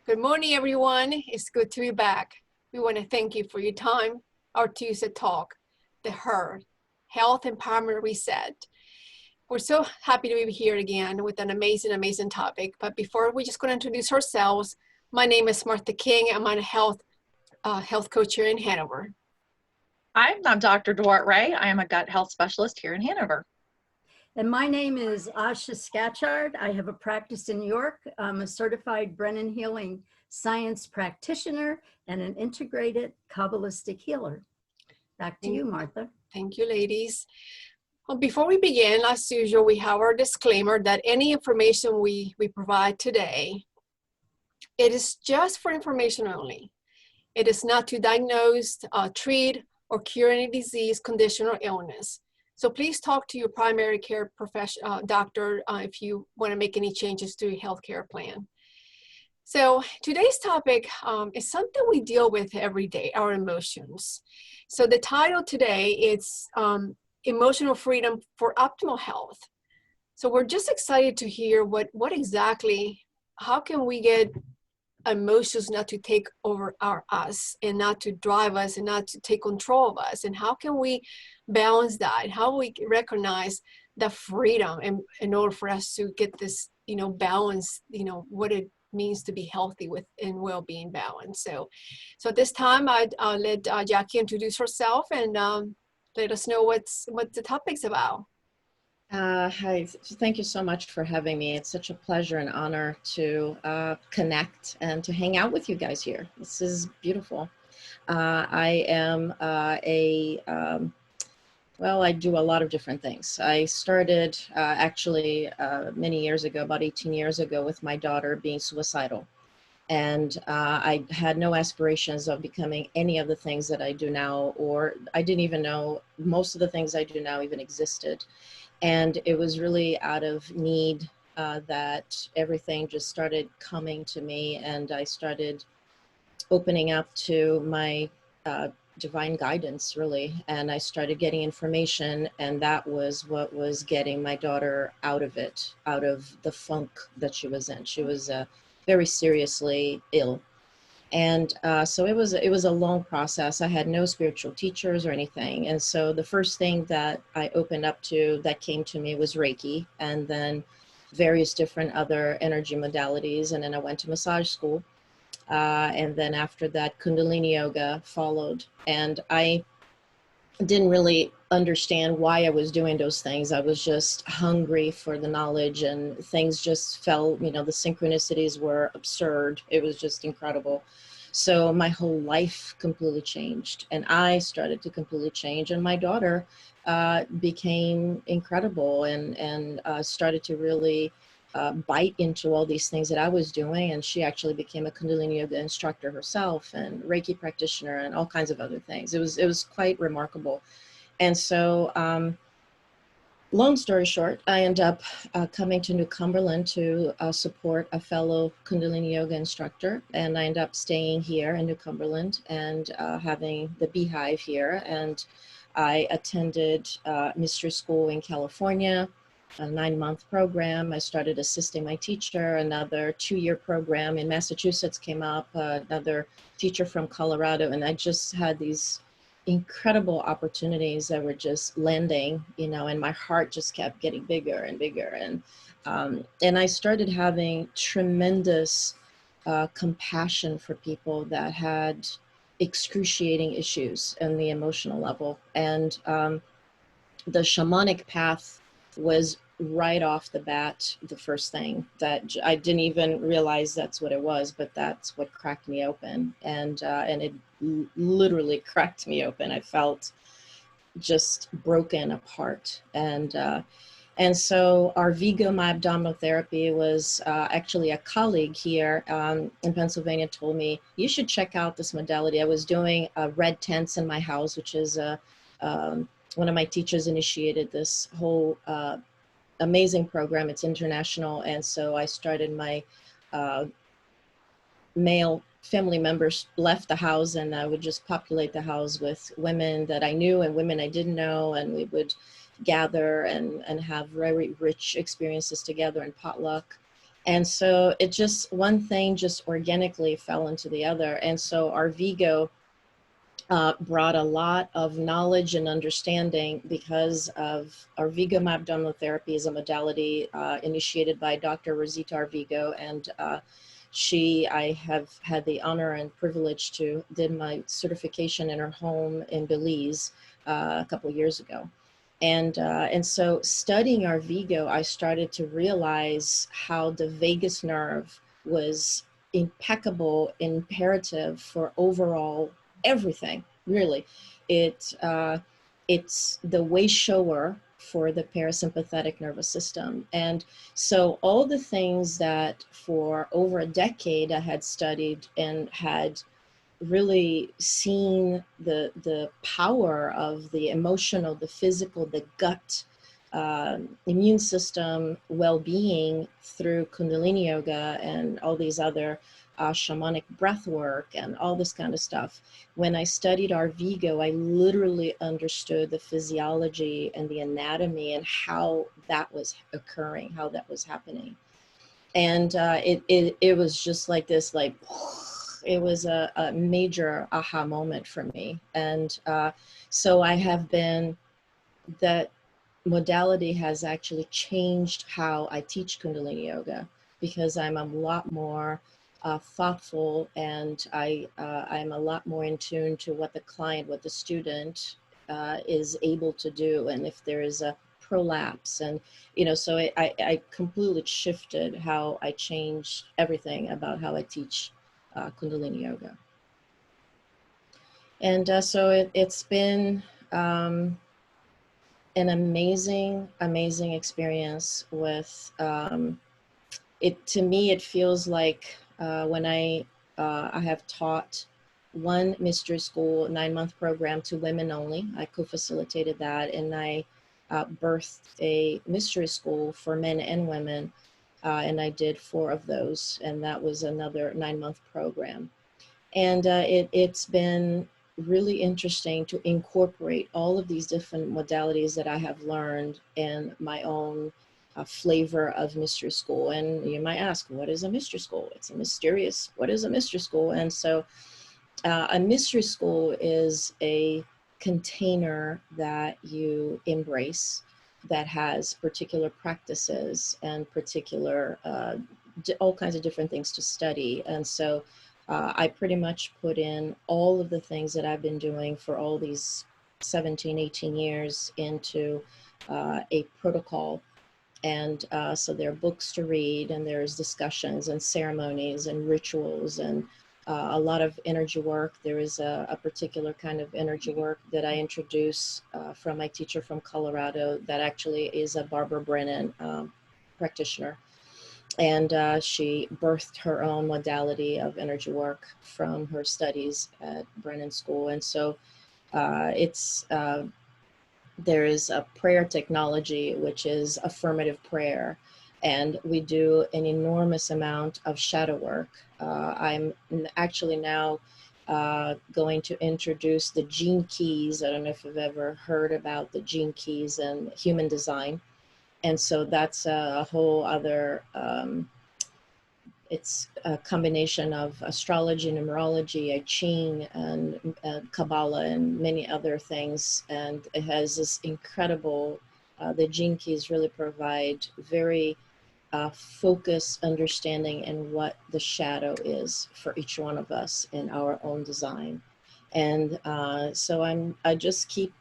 Good morning, everyone. It's good to be back. We want to thank you for your time. Our Tuesday talk, the HER, Health Empowerment Reset. We're so happy to be here again with an amazing topic. But before we just going to introduce ourselves, my name is Martha King. I'm a health coach here in Hanover. Hi, I'm Dr. Duarte Ray. I am a gut health specialist here in Hanover. And my name is Asha Scatchard. I have a practice in New York. I'm a certified Brennan Healing Science practitioner and an integrated Kabbalistic healer. Back to you, Martha. Thank you, ladies. Well, before we begin, as usual, we have our disclaimer that any information we provide today, it is just for information only. It is not to diagnose, treat, or cure any disease, condition, or illness. So please talk to your primary care doctor if you want to make any changes to your healthcare plan. So today's topic is something we deal with every day, our emotions. So the title today is Emotional Freedom for Optimal Health. So we're just excited to hear what exactly, how can we get emotions not to take over us and not to drive us and not to take control of us, and how can we balance that, how we recognize the freedom in order for us to get this balance, what it means to be healthy with and well-being balance. So at this time I'll let Jaque introduce herself and let us know what the topic's about. Hi, thank you so much for having me. It's such a pleasure and honor to connect and to hang out with you guys here. This is beautiful. I am well, I do a lot of different things. I started actually many years ago, about 18 years ago, with my daughter being suicidal. And I had no aspirations of becoming any of the things that I do now, or I didn't even know most of the things I do now even existed. And it was really out of need that everything just started coming to me, and I started opening up to my divine guidance, really. And I started getting information, and that was what was getting my daughter out of it, out of the funk that she was in. She was very seriously ill. And so it was a long process. I had no spiritual teachers or anything. And so the first thing that I opened up to that came to me was Reiki, and then various different other energy modalities. And then I went to massage school. And then after that, Kundalini yoga followed. And I didn't really understand why I was doing those things. I was just hungry for the knowledge, and things just fell, the synchronicities were absurd. It was just incredible. So my whole life completely changed, and I started to completely change, and my daughter became incredible and started to really bite into all these things that I was doing. And she actually became a Kundalini yoga instructor herself, and Reiki practitioner, and all kinds of other things. It was quite remarkable. And so long story short, I ended up coming to New Cumberland to support a fellow Kundalini yoga instructor. And I ended up staying here in New Cumberland and having the Beehive here. And I attended mystery school in California, a 9-month program. I started assisting my teacher. Another 2-year program in Massachusetts came up, another teacher from Colorado. And I just had these incredible opportunities that were just landing, and my heart just kept getting bigger and bigger. And I started having tremendous compassion for people that had excruciating issues on the emotional level. And the shamanic path was right off the bat the first thing that I didn't even realize that's what it was, but that's what cracked me open. And it literally cracked me open. I felt just broken apart. And so our Vigo, my abdominal therapy, was actually a colleague here in Pennsylvania told me, you should check out this modality. I was doing red tents in my house, which is one of my teachers initiated this whole amazing program. It's international. And so I started my male family members left the house, and I would just populate the house with women that I knew and women I didn't know. And we would gather and have very rich experiences together and potluck. And so it just, one thing just organically fell into the other. And so our Vigo brought a lot of knowledge and understanding because of our Vigo abdominal therapy is a modality initiated by Dr. Rosita Arvigo, and I have had the honor and privilege to did my certification in her home in Belize a couple of years ago. And so studying our Vigo, I started to realize how the vagus nerve was impeccable, imperative for overall everything, really. It's the way shower for the parasympathetic nervous system. And so all the things that for over a decade I had studied and had really seen the power of the emotional, the physical, the gut, immune system, well-being through Kundalini yoga and all these other shamanic breath work and all this kind of stuff. When I studied our Vigo, I literally understood the physiology and the anatomy and how that was occurring, how that was happening. And it was just like this, like, it was a major aha moment for me. And so I have been, that modality has actually changed how I teach Kundalini yoga, because I'm a lot more thoughtful, and I'm a lot more in tune to what the client, what the student is able to do, and if there is a prolapse, and so I completely shifted how I changed everything about how I teach Kundalini yoga. And so it's been an amazing experience with it. To me, it feels like when I have taught one mystery school 9-month program to women only. I co-facilitated that, and I birthed a mystery school for men and women, and I did 4 of those, and that was another 9-month program. And it's been really interesting to incorporate all of these different modalities that I have learned in my own flavor of mystery school. And you might ask, what is a mystery school? It's a mysterious, what is a mystery school? And so a mystery school is a container that you embrace that has particular practices and particular, all kinds of different things to study. And so I pretty much put in all of the things that I've been doing for all these 17, 18 years into a protocol. And so there are books to read, and there's discussions and ceremonies and rituals, and a lot of energy work. There is a particular kind of energy work that I introduce from my teacher from Colorado that actually is a Barbara Brennan practitioner. And she birthed her own modality of energy work from her studies at Brennan School. And so there is a prayer technology, which is affirmative prayer. And we do an enormous amount of shadow work. I'm actually now going to introduce the gene keys. I don't know if you've ever heard about the gene keys and human design. And so that's a whole other, it's a combination of astrology, numerology, I Ching, and Kabbalah, and many other things. And it has this incredible, the gene keys really provide very focused understanding in what the shadow is for each one of us in our own design. And so I just keep,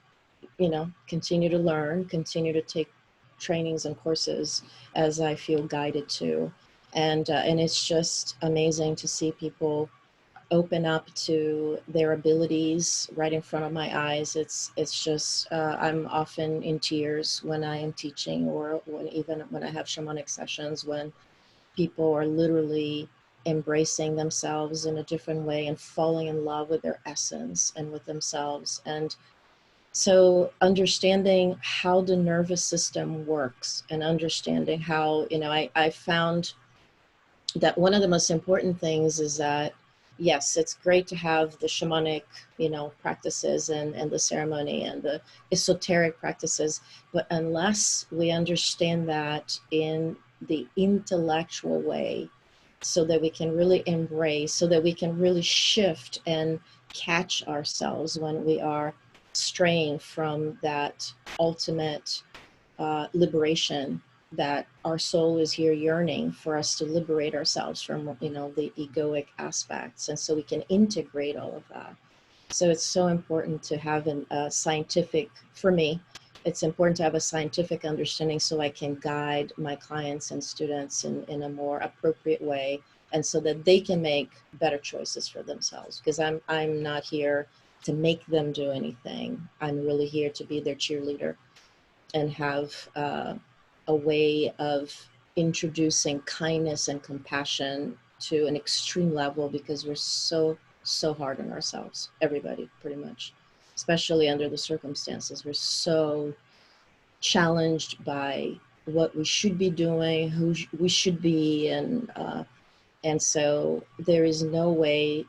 continue to learn, continue to take trainings and courses as I feel guided to. And it's just amazing to see people open up to their abilities right in front of my eyes. It's just, I'm often in tears when I am teaching, or even when I have shamanic sessions, when people are literally embracing themselves in a different way and falling in love with their essence and with themselves. And so understanding how the nervous system works, and understanding how, I found that one of the most important things is that, yes, it's great to have the shamanic, practices and the ceremony and the esoteric practices, but unless we understand that in the intellectual way, so that we can really embrace, so that we can really shift and catch ourselves when we are straying from that ultimate liberation, that our soul is here yearning for us to liberate ourselves from, you know, the egoic aspects, and so we can integrate all of that. So it's so important to have a scientific, for me, it's important to have a scientific understanding so I can guide my clients and students in a more appropriate way, and so that they can make better choices for themselves. Because I'm not here to make them do anything. I'm really here to be their cheerleader and have a way of introducing kindness and compassion to an extreme level, because we're so hard on ourselves, everybody pretty much, especially under the circumstances. We're so challenged by what we should be doing, who we should be, and so there is no way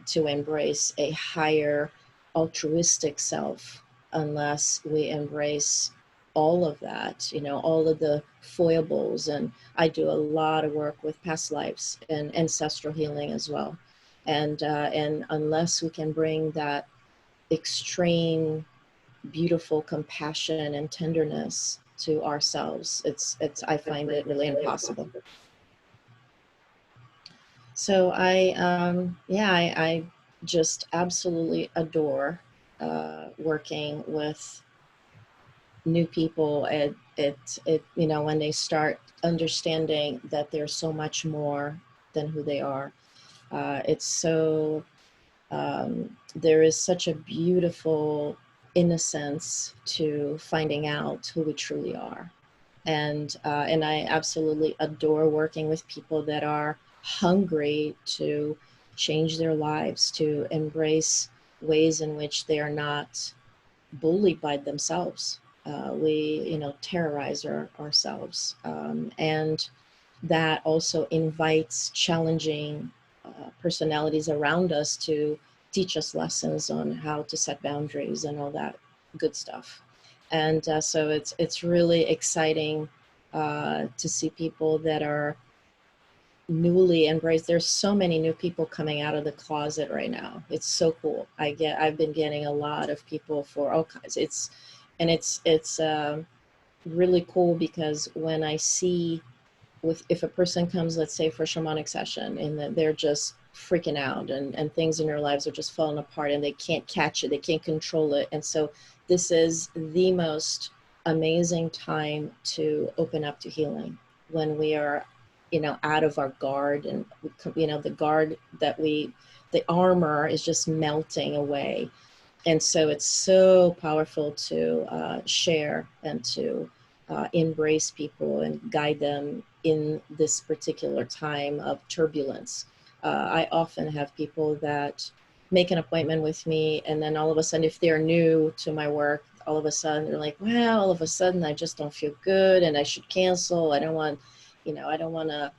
to embrace a higher altruistic self unless we embrace all of that, you know, all of the foibles. And I do a lot of work with past lives and ancestral healing as well. And unless we can bring that extreme, beautiful compassion and tenderness to ourselves, it's I find it really impossible. So I just absolutely adore working with new people. It you know, when they start understanding that they're so much more than who they are. It's so there is such a beautiful innocence to finding out who we truly are. And I absolutely adore working with people that are hungry to change their lives, to embrace ways in which they are not bullied by themselves. We, you know, terrorize ourselves, and that also invites challenging personalities around us to teach us lessons on how to set boundaries and all that good stuff. And so it's really exciting to see people that are newly embraced. There's so many new people coming out of the closet right now. It's so cool. I've been getting a lot of people for all kinds. It's really cool, because when I see, if a person comes, let's say for a shamanic session, and that they're just freaking out and things in their lives are just falling apart and they can't catch it, they can't control it. And so this is the most amazing time to open up to healing, when we are, you know, out of our guard, and, you know, the armor is just melting away. And so it's so powerful to share and to embrace people and guide them in this particular time of turbulence. I often have people that make an appointment with me, and then all of a sudden, if they're new to my work, all of a sudden they're like, well, all of a sudden I just don't feel good and I should cancel. I don't want to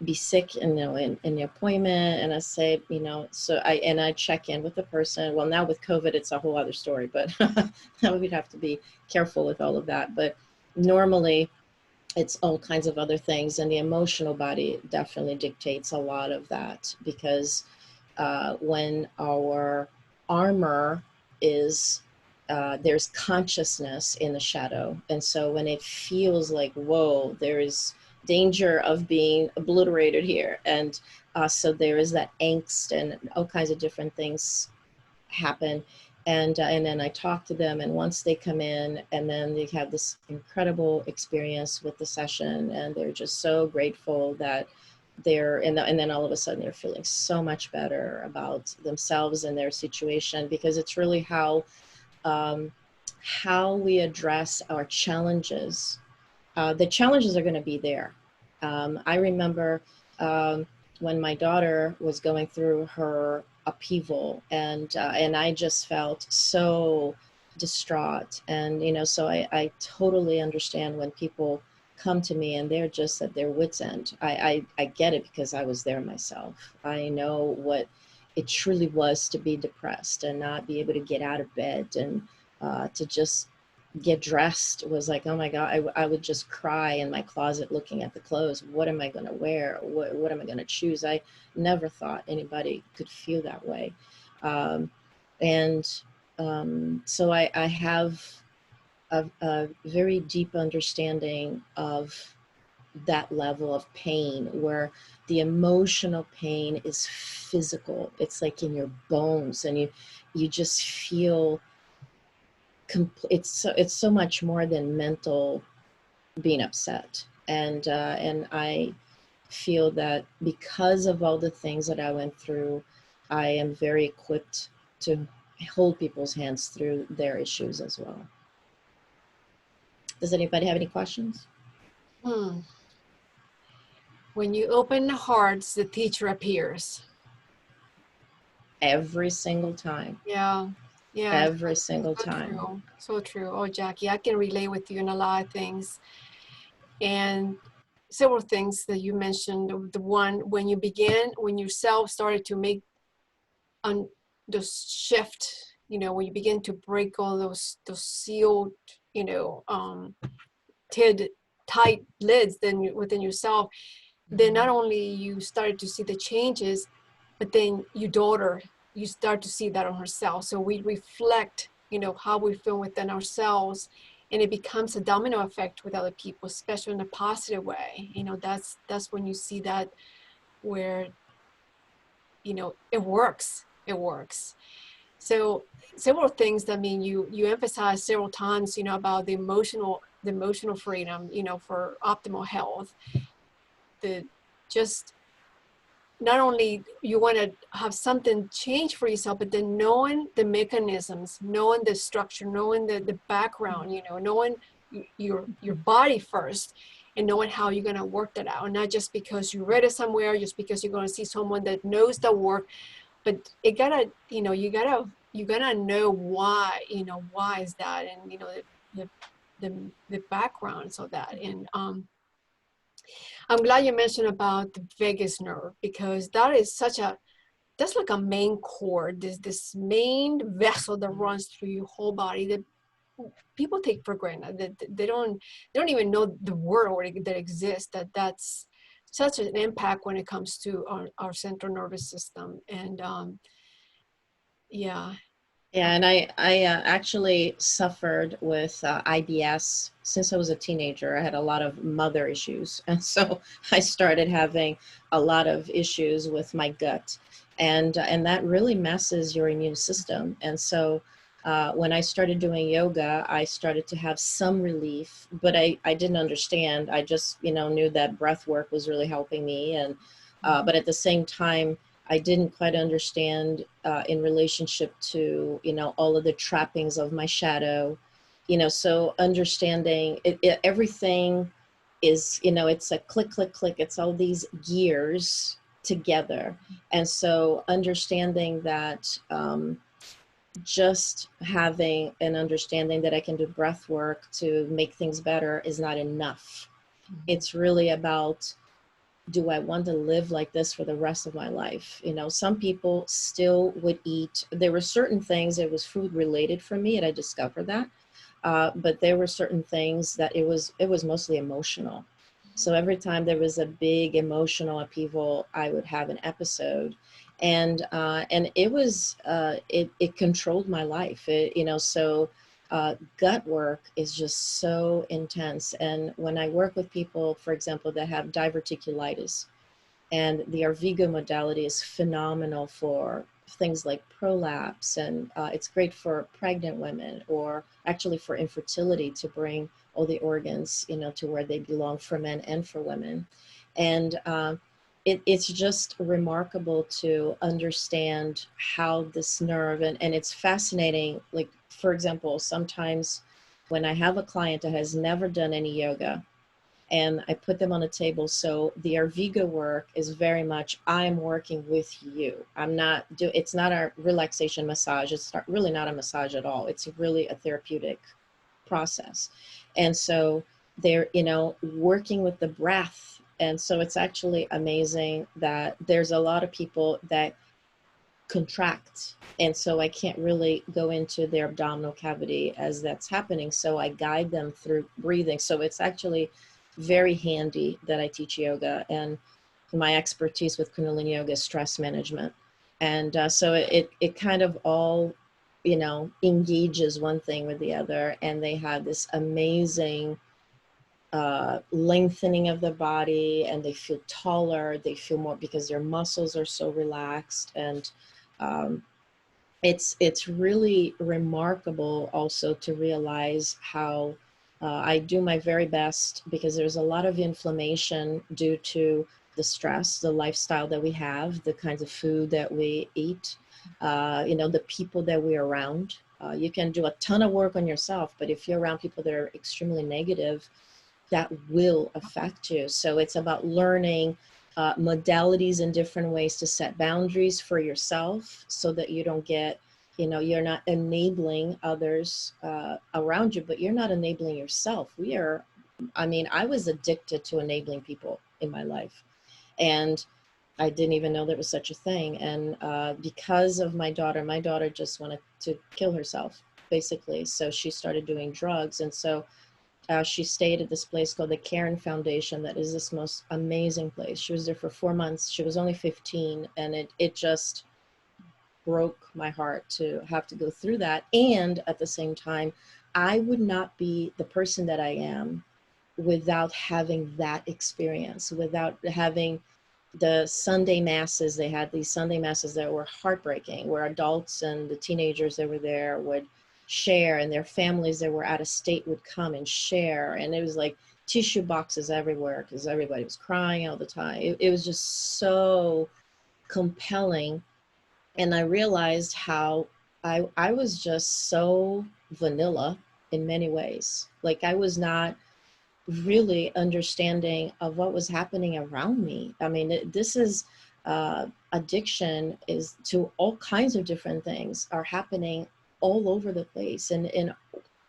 be sick, you know, in the appointment. And I say, you know, so I check in with the person. Well, now with COVID, it's a whole other story, but we'd have to be careful with all of that. But normally it's all kinds of other things. And the emotional body definitely dictates a lot of that, because when our armor is, there's consciousness in the shadow. And so when it feels like, whoa, there is danger of being obliterated here. And so there is that angst, and all kinds of different things happen. And then I talk to them, and once they come in, and then they have this incredible experience with the session, and they're just so grateful that they're, and then all of a sudden they're feeling so much better about themselves and their situation, because it's really how we address our challenges. The challenges are going to be there. I remember when my daughter was going through her upheaval, and I just felt so distraught. And, you know, so I totally understand when people come to me and they're just at their wit's end. I get it, because I was there myself. I know what it truly was to be depressed and not be able to get out of bed, and to just get dressed was like, oh my God, I would just cry in my closet looking at the clothes. What am I going to wear? What am I going to choose? I never thought anybody could feel that way. So I have a very deep understanding of that level of pain, where the emotional pain is physical. It's like in your bones, and you just feel it's so much more than mental being upset. And I feel that because of all the things that I went through, I am very equipped to hold people's hands through their issues as well. Does anybody have any questions? When you open the hearts, the teacher appears. Every single time. Yeah. Yeah. Every single So time. true. So true. Oh, Jackie, I can relate with you in a lot of things. And several things that you mentioned. The one, when yourself started to make the shift, when you begin to break all those sealed, tight lids within yourself, then not only you started to see the changes, but then your daughter, you start to see that on herself. So we reflect, how we feel within ourselves, and it becomes a domino effect with other people, especially in a positive way. That's when you see that, where, it works. It works. So several things that, you emphasize several times, about the emotional freedom, for optimal health. Just not only you want to have something change for yourself, but then knowing the mechanisms, knowing the structure, knowing the background, knowing your body first, and knowing how you're going to work that out. Not just because you read it somewhere, just because you're going to see someone that knows the work, but it gotta, you gotta know why, why is that, and the backgrounds of that. And I'm glad you mentioned about the vagus nerve, because that is that's like a main cord, this main vessel that runs through your whole body that people take for granted. That they don't even know the word that exists. That's such an impact when it comes to our central nervous system. And yeah. Yeah, and I actually suffered with IBS since I was a teenager. I had a lot of mother issues, and so I started having a lot of issues with my gut, and that really messes your immune system. And so when I started doing yoga, I started to have some relief, but I didn't understand. I just knew that breath work was really helping me, and but at the same time, I didn't quite understand in relationship to, all of the trappings of my shadow, so understanding everything is, it's a click, click, click. It's all these gears together. And so understanding that just having an understanding that I can do breath work to make things better is not enough. It's really about, do I want to live like this for the rest of my life? Some people still would eat. There were certain things, it was food related for me, and I discovered that. But there were certain things that it was mostly emotional. So every time there was a big emotional upheaval, I would have an episode, and it was it controlled my life. Gut work is just so intense. And when I work with people, for example, that have diverticulitis, and the Arvigo modality is phenomenal for things like prolapse, and it's great for pregnant women, or actually for infertility, to bring all the organs, to where they belong, for men and for women. And it's just remarkable to understand how this nerve, and it's fascinating. Like, for example, sometimes when I have a client that has never done any yoga, and I put them on a table, so the Arvigo work is very much, I'm working with you. It's not a relaxation massage. It's really not a massage at all. It's really a therapeutic process. And so they're, working with the breath. And so it's actually amazing that there's a lot of people that contract. And so I can't really go into their abdominal cavity as that's happening. So I guide them through breathing. So it's actually very handy that I teach yoga, and my expertise with Kundalini yoga is stress management. And so it kind of all, you know, engages one thing with the other, and they have this amazing lengthening of the body, and they feel taller, they feel more because their muscles are so relaxed. And it's really remarkable also to realize how I do my very best, because there's a lot of inflammation due to the stress, the lifestyle that we have, the kinds of food that we eat, you know, the people that we're around. You can do a ton of work on yourself, but if you're around people that are extremely negative, that will affect you. So it's about learning modalities and different ways to set boundaries for yourself, so that you don't get, you know, you're not enabling others around you, but you're not enabling yourself. I mean, I was addicted to enabling people in my life, and I didn't even know there was such a thing. And because of my daughter just wanted to kill herself, basically. So she started doing drugs. And so she stayed at this place called the Karen Foundation. That is this most amazing place. She was there for 4 months. She was only 15, and it just broke my heart to have to go through that. And at the same time, I would not be the person that I am without having that experience, without having the Sunday masses. They had these Sunday masses that were heartbreaking, where adults and the teenagers that were there would share, and their families that were out of state would come and share. And it was like tissue boxes everywhere, because everybody was crying all the time. It was just so compelling. And I realized how I was just so vanilla in many ways. Like, I was not really understanding of what was happening around me. I mean, this is addiction is to all kinds of different things are happening all over the place, and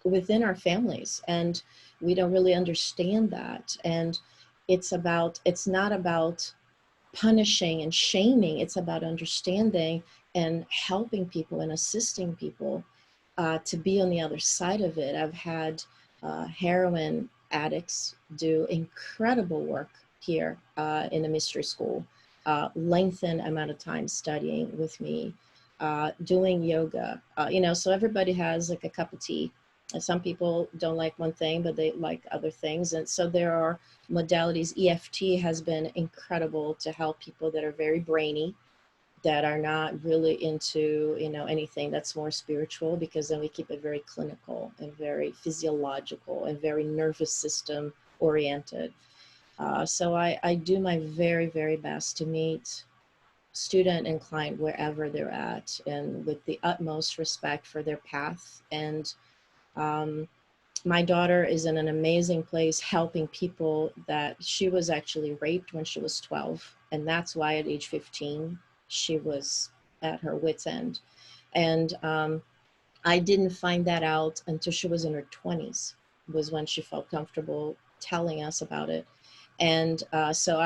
within our families, and we don't really understand that. And it's not about punishing and shaming. It's about understanding and helping people and assisting people to be on the other side of it. I've had heroin addicts do incredible work here in the mystery school, lengthen amount of time studying with me, doing yoga, you know, so everybody has like a cup of tea. And some people don't like one thing, but they like other things. And so there are modalities. EFT has been incredible to help people that are very brainy, that are not really into, you know, anything that's more spiritual, because then we keep it very clinical and very physiological and very nervous system oriented. So I do my very, very best to meet student and client wherever they're at, and with the utmost respect for their path. And my daughter is in an amazing place helping people that she was actually raped when she was 12. And that's why at age 15, she was at her wit's end. And I didn't find that out until she was in her 20s, was when she felt comfortable telling us about it. And so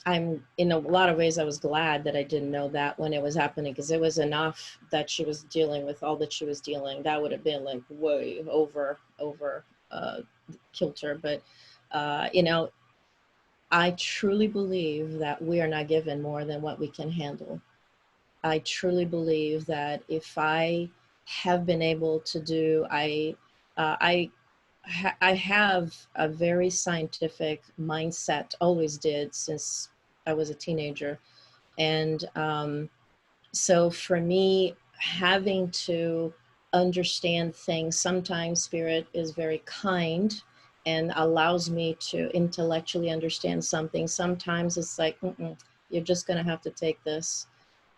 I'm in a lot of ways, I was glad that I didn't know that when it was happening, because it was enough that she was dealing with all that she was dealing. That would have been like way over kilter. But, you know, I truly believe that we are not given more than what we can handle. I truly believe that if I have been able to do, I have a very scientific mindset, always did since I was a teenager. And so for me, having to understand things, sometimes spirit is very kind and allows me to intellectually understand something. Sometimes it's like, you're just going to have to take this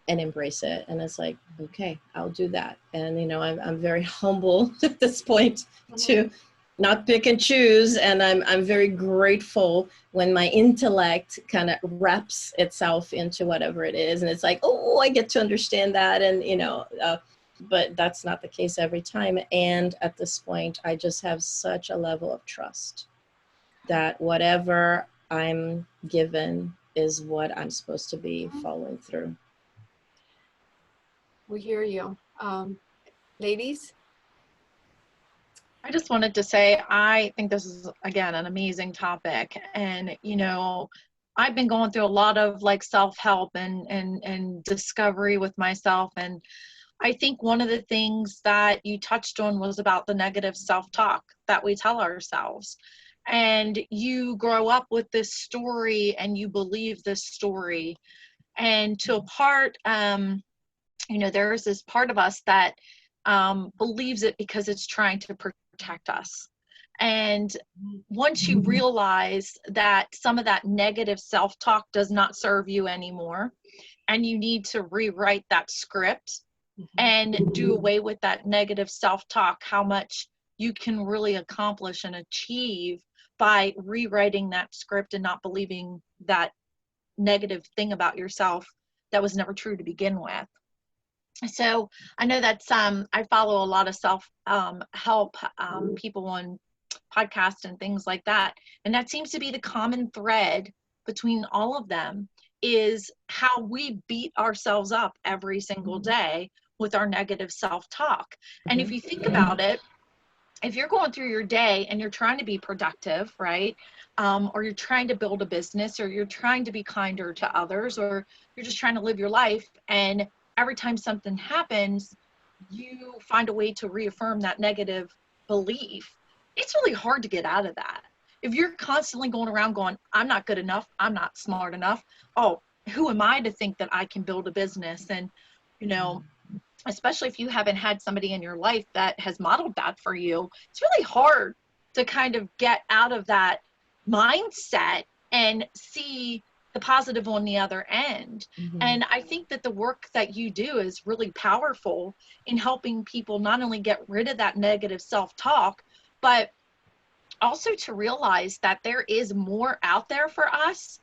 and embrace it. And it's like, okay, I'll do that. And, you know, I'm very humble at this point to not pick and choose. And I'm very grateful when my intellect kind of wraps itself into whatever it is. And it's like, oh, I get to understand that. And, you know, but that's not the case every time. And at this point, I just have such a level of trust that whatever I'm given is what I'm supposed to be following through. We hear you. Ladies? I just wanted to say, I think this is, again, an amazing topic. And, you know, I've been going through a lot of like self-help and discovery with myself. And I think one of the things that you touched on was about the negative self-talk that we tell ourselves. And you grow up with this story and you believe this story. And to a part, you know, there's this part of us that believes it because it's trying to protect us. And once you realize that some of that negative self-talk does not serve you anymore, and you need to rewrite that script and do away with that negative self-talk, how much you can really accomplish and achieve by rewriting that script and not believing that negative thing about yourself that was never true to begin with. So I know that's, I follow a lot of self-help people on podcasts and things like that. And that seems to be the common thread between all of them, is how we beat ourselves up every single day with our negative self-talk. And if you think about it, if you're going through your day and you're trying to be productive, right? Or you're trying to build a business, or you're trying to be kinder to others, or you're just trying to live your life, and every time something happens, you find a way to reaffirm that negative belief, it's really hard to get out of that. If you're constantly going around going, I'm not good enough, I'm not smart enough, oh, who am I to think that I can build a business? And, you know, especially if you haven't had somebody in your life that has modeled that for you, it's really hard to kind of get out of that mindset and see the positive on the other end. And I think that the work that you do is really powerful in helping people not only get rid of that negative self-talk, but also to realize that there is more out there for us.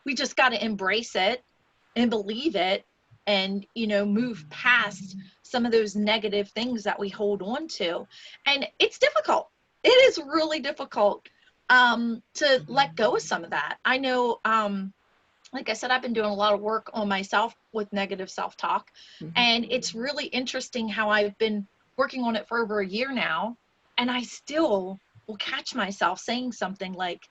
We just got to embrace it and believe it, and, you know, move past some of those negative things that we hold on to. And it's difficult. It is really difficult to let go of some of that. I know, like I said, I've been doing a lot of work on myself with negative self-talk. And it's really interesting how I've been working on it for over a year now. And I still will catch myself saying something like,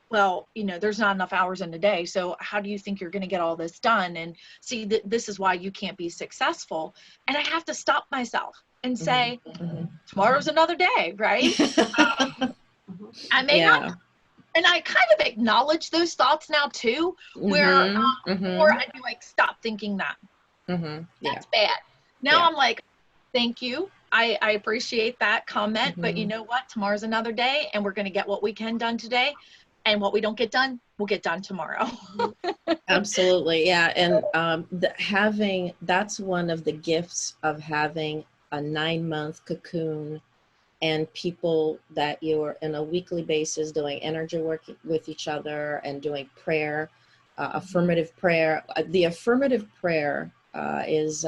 well, you know, there's not enough hours in the day, so how do you think you're going to get all this done? And see, this is why you can't be successful. And I have to stop myself and say, tomorrow's another day, right? I may not. And I kind of acknowledge those thoughts now too, where before I'd be like, stop thinking that. That's bad. Now I'm like, thank you. I appreciate that comment, but you know what? Tomorrow's another day, and we're going to get what we can done today. And what we don't get done, we'll get done tomorrow. Absolutely. Yeah. And that's one of the gifts of having a 9-month cocoon and people that you're on a weekly basis doing energy work with each other and doing prayer, affirmative prayer. The affirmative prayer is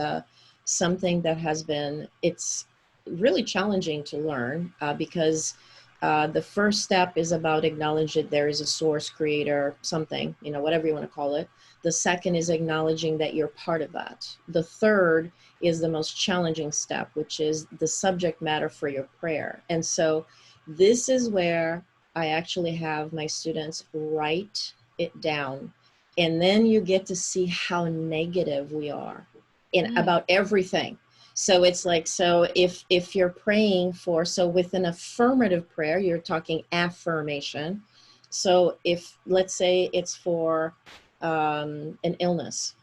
something that it's really challenging to learn because the first step is about acknowledging that there is a source, creator, something, you know, whatever you want to call it. The second is acknowledging that you're part of that. The third is the most challenging step, which is the subject matter for your prayer. And so this is where I actually have my students write it down. And then you get to see how negative we are in about everything. So it's like, so if you're praying for, so with an affirmative prayer, you're talking affirmation. So if, let's say it's for an illness.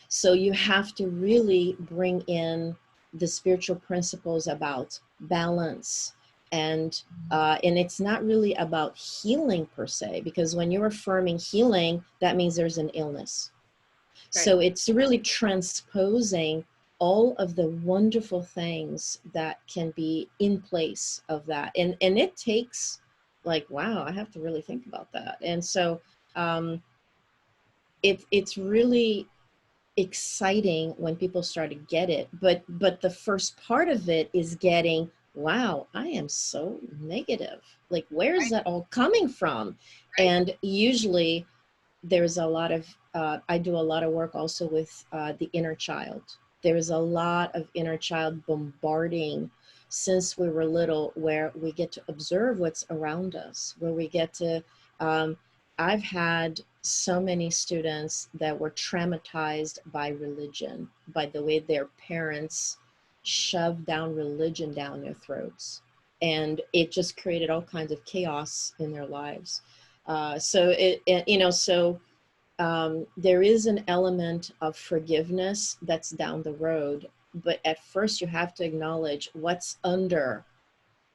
So you have to really bring in the spiritual principles about balance. And it's not really about healing per se, because when you're affirming healing, that means there's an illness. Right. So it's really transposing all of the wonderful things that can be in place of that. And it takes like, wow, I have to really think about that. And so it's really exciting when people start to get it. But the first part of it is getting, wow, I am so negative. Like, where's that all coming from? Right. And usually there's a lot of, I do a lot of work also with the inner child. There is a lot of inner child bombarding since we were little, where we get to observe what's around us, where we get to, I've had so many students that were traumatized by religion, by the way their parents shoved down religion down their throats. And it just created all kinds of chaos in their lives. So there is an element of forgiveness that's down the road, but at first you have to acknowledge what's under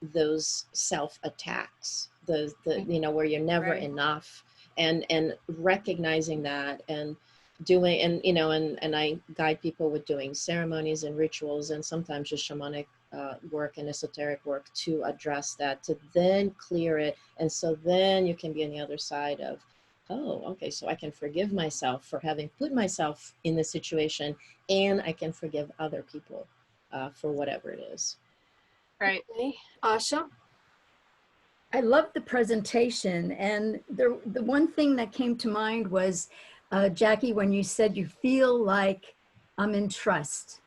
those self-attacks, where you're never Right. enough, and recognizing that, and doing, and I guide people with doing ceremonies and rituals, and sometimes just shamanic work and esoteric work to address that, to then clear it. And so then you can be on the other side of, oh, okay, so I can forgive myself for having put myself in this situation, and I can forgive other people for whatever it is. Right. Okay. Asha? I loved the presentation, and the one thing that came to mind was, Jackie, when you said you feel like I'm in trust.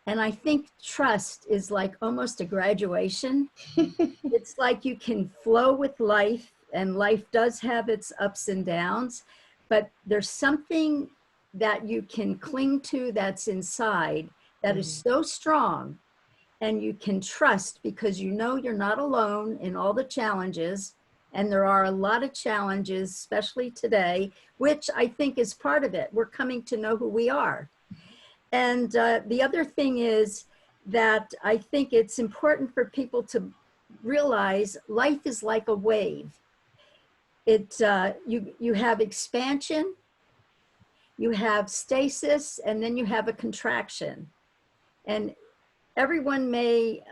And I think trust is like almost a graduation. It's like you can flow with life, and life does have its ups and downs, but there's something that you can cling to that's inside that is so strong, and you can trust because you know you're not alone in all the challenges. And there are a lot of challenges, especially today, which I think is part of it. We're coming to know who we are. And the other thing is that I think it's important for people to realize life is like a wave. You have expansion, you have stasis, and then you have a contraction. And everyone may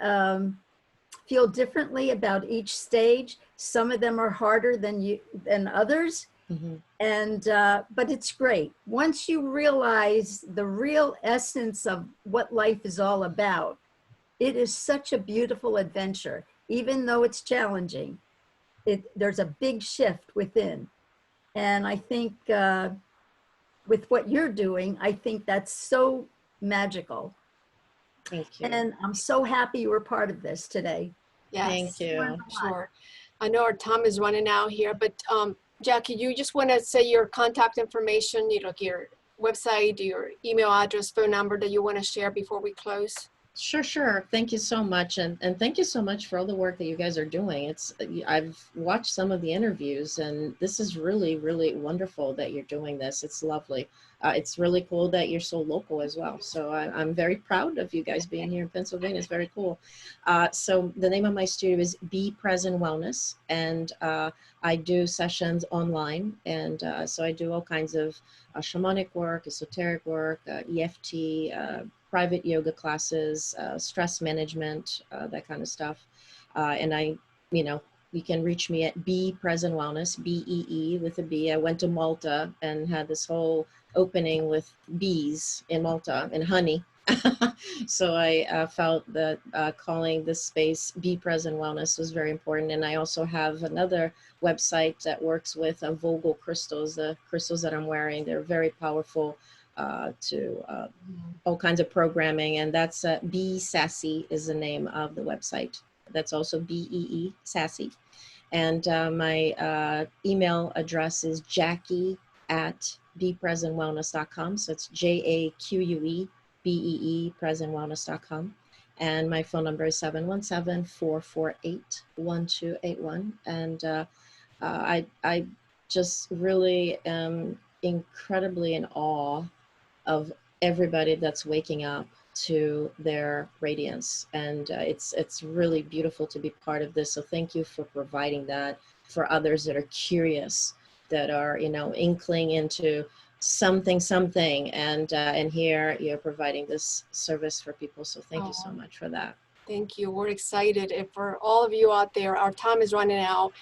feel differently about each stage. Some of them are harder than others. Mm-hmm. And but it's great once you realize the real essence of what life is all about. It is such a beautiful adventure, even though it's challenging. There's a big shift within, and I think with what you're doing, I think that's so magical. Thank you. And I'm so happy you were part of this today. Yes. Thank you. Sure. I know our time is running out here, but Jackie, you just want to say your contact information, your website, your email address, phone number that you want to share before we close? Sure. Thank you so much. And thank you so much for all the work that you guys are doing. I've watched some of the interviews, and this is really, really wonderful that you're doing this. It's lovely. It's really cool that you're so local as well. So I'm very proud of you guys being here in Pennsylvania. It's very cool. So the name of my studio is Be Present Wellness, and I do sessions online. And so I do all kinds of shamanic work, esoteric work, EFT, private yoga classes, stress management, that kind of stuff. And you can reach me at Be Present Wellness, BEE with a B. I went to Malta and had this whole opening with bees in Malta and honey. So I felt that calling this space Be Present Wellness was very important. And I also have another website that works with Vogel crystals, the crystals that I'm wearing. They're very powerful to all kinds of programming. And that's Be Sassy is the name of the website. That's also BEE Sassy. And my email address is Jackie@bepresentwellness.com. So it's JAQUE presentwellness.com. And my phone number is 717-448-1281. And I just really am incredibly in awe of everybody that's waking up to their radiance, and it's really beautiful to be part of this. So thank you for providing that for others that are curious, that are inkling into something, and here you're providing this service for people. So thank you so much for that. Thank you. We're excited. And for all of you out there, our time is running out.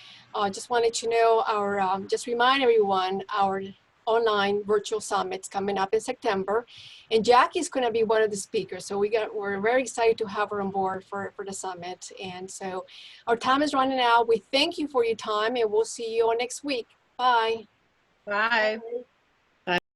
Just wanted to know just remind everyone our online virtual summits coming up in September, and Jackie's going to be one of the speakers. So we're very excited to have her on board for the summit. And so our time is running out. We thank you for your time, and we'll see you all next week. Bye. Bye. Bye.